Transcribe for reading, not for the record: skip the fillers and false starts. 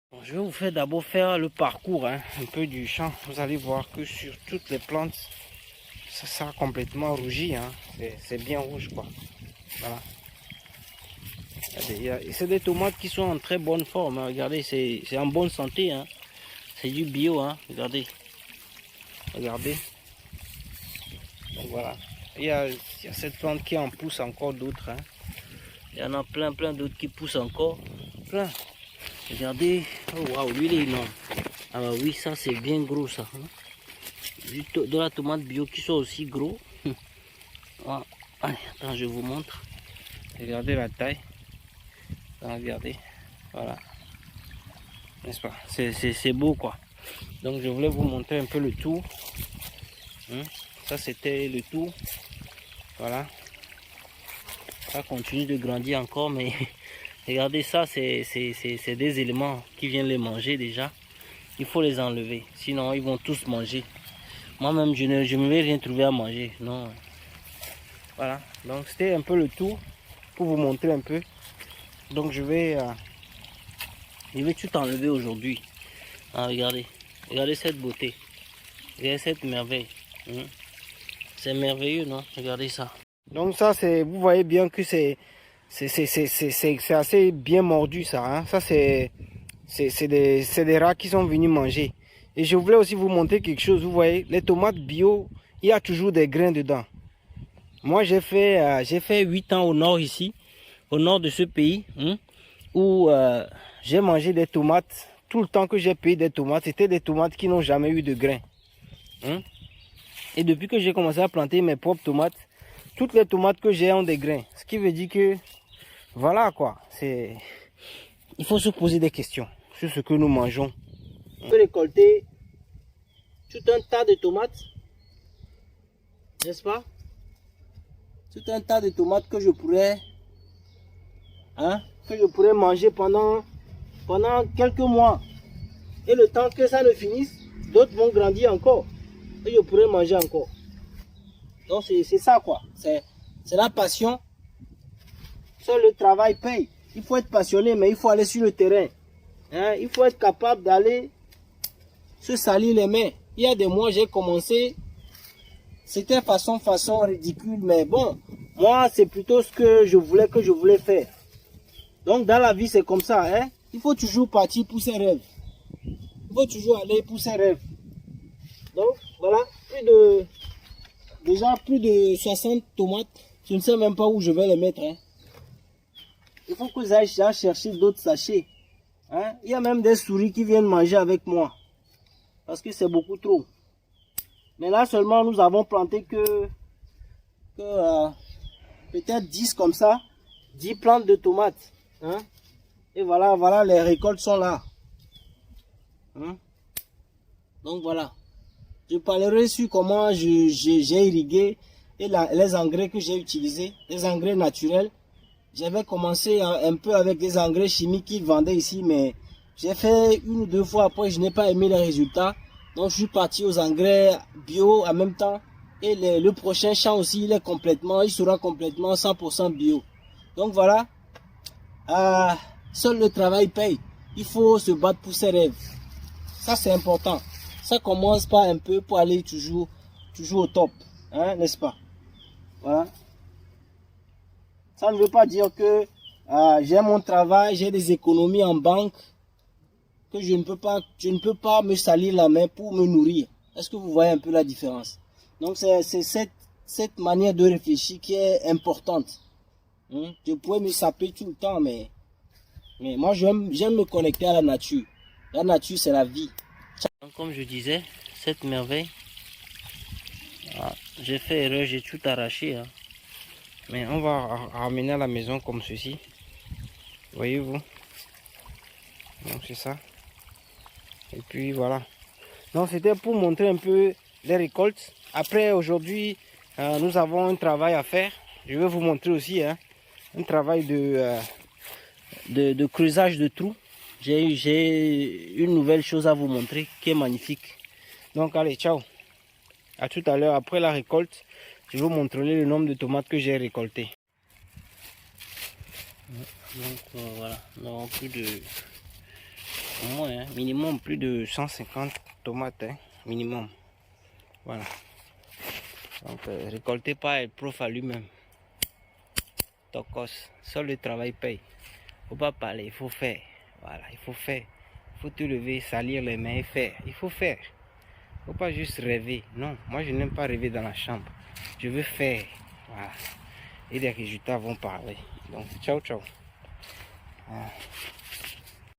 Bon, je vais vous faire d'abord faire le parcours un peu du champ. Vous allez voir que sur toutes les plantes, ça a complètement rougi. C'est bien rouge quoi. Voilà. C'est des tomates qui sont en très bonne forme. Regardez, c'est en bonne santé. C'est du bio. Regardez. Regardez. Donc voilà. Il y a cette plante qui en pousse encore d'autres. Il y en a plein d'autres qui poussent encore. Plein. Regardez. Oh waouh, lui il est énorme. Ah bah oui, ça c'est bien gros ça. De la tomate bio qui sont aussi gros. Ah, allez, attends, je vous montre. Regardez la taille. Regardez. Voilà. N'est-ce pas? C'est beau quoi. Donc je voulais vous montrer un peu le tout. Ça c'était le tout. Voilà. Ça continue de grandir encore, mais regardez ça, c'est des éléments qui viennent les manger déjà. Il faut les enlever, sinon ils vont tous manger. Moi-même, je ne vais rien trouver à manger. Non. Voilà, donc c'était un peu le tour pour vous montrer un peu. Donc je vais tout enlever aujourd'hui. Regardez, regardez cette beauté. Regardez cette merveille. C'est merveilleux, non? Regardez ça. Donc ça, vous voyez bien que c'est assez bien mordu ça. Ça c'est des rats qui sont venus manger. Et je voulais aussi vous montrer quelque chose. Vous voyez, les tomates bio, il y a toujours des grains dedans. Moi, j'ai fait 8 ans au nord ici, au nord de ce pays, où j'ai mangé des tomates. Tout le temps que j'ai payé des tomates, c'était des tomates qui n'ont jamais eu de grains. Et depuis que j'ai commencé à planter mes propres tomates, toutes les tomates que j'ai ont des grains. Ce qui veut dire que, voilà quoi, il faut se poser des questions sur ce que nous mangeons. On peut récolter tout un tas de tomates, n'est-ce pas? Tout un tas de tomates que je pourrais manger pendant quelques mois. Et le temps que ça ne finisse, d'autres vont grandir encore. Et je pourrais manger encore. Donc c'est ça quoi. C'est la passion. Seul le travail paye. Il faut être passionné, mais il faut aller sur le terrain. Il faut être capable d'aller se salir les mains. Il y a des mois, j'ai commencé. C'était façon ridicule, mais bon, moi, c'est plutôt ce que je voulais faire. Donc, dans la vie, c'est comme ça, Il faut toujours partir pour ses rêves. Il faut toujours aller pour ses rêves. Donc, voilà, déjà plus de 60 tomates. Je ne sais même pas où je vais les mettre, Il faut que j'aille chercher d'autres sachets. Il y a même des souris qui viennent manger avec moi. Parce que c'est beaucoup trop. Mais là seulement nous avons planté que peut-être 10 comme ça. 10 plantes de tomates. Et voilà, les récoltes sont là. Donc voilà. Je parlerai sur comment j'ai irrigué et les engrais que j'ai utilisés. Les engrais naturels. J'avais commencé un peu avec des engrais chimiques qu'ils vendaient ici, mais j'ai fait 1 ou 2 fois, après je n'ai pas aimé les résultats. Donc je suis parti aux engrais bio en même temps. Et le prochain champ aussi, il sera complètement 100% bio. Donc voilà, seul le travail paye. Il faut se battre pour ses rêves. Ça c'est important. Ça commence par un peu pour aller toujours au top, n'est-ce pas? Voilà. Ça ne veut pas dire que j'ai mon travail, j'ai des économies en banque, que je ne peux pas me salir la main pour me nourrir. Est-ce que vous voyez un peu la différence? Donc c'est cette manière de réfléchir qui est importante. Je pourrais me saper tout le temps, mais moi j'aime me connecter à la nature. La nature c'est la vie. Donc, comme je disais, cette merveille, j'ai fait erreur, j'ai tout arraché. Mais on va ramener à la maison comme ceci. Voyez-vous? Donc c'est ça. Et puis voilà. Donc c'était pour montrer un peu les récoltes. Après aujourd'hui, nous avons un travail à faire. Je vais vous montrer aussi un travail de creusage de trous. J'ai une nouvelle chose à vous montrer qui est magnifique. Donc allez, ciao. À tout à l'heure. Après la récolte, je vais vous montrer le nombre de tomates que j'ai récoltées. Donc voilà, nous n'avons plus de Au moins, hein, minimum plus de 150 tomates, hein, minimum. Voilà. Donc, récolté par le prof à lui-même. Tocos, seul le travail paye. Faut pas parler, il faut faire. Voilà, il faut faire. Il faut te lever, salir les mains et faire. Il faut faire. Faut pas juste rêver. Non, moi je n'aime pas rêver dans la chambre. Je veux faire. Voilà. Et les résultats vont parler. Donc, ciao, ciao. Voilà.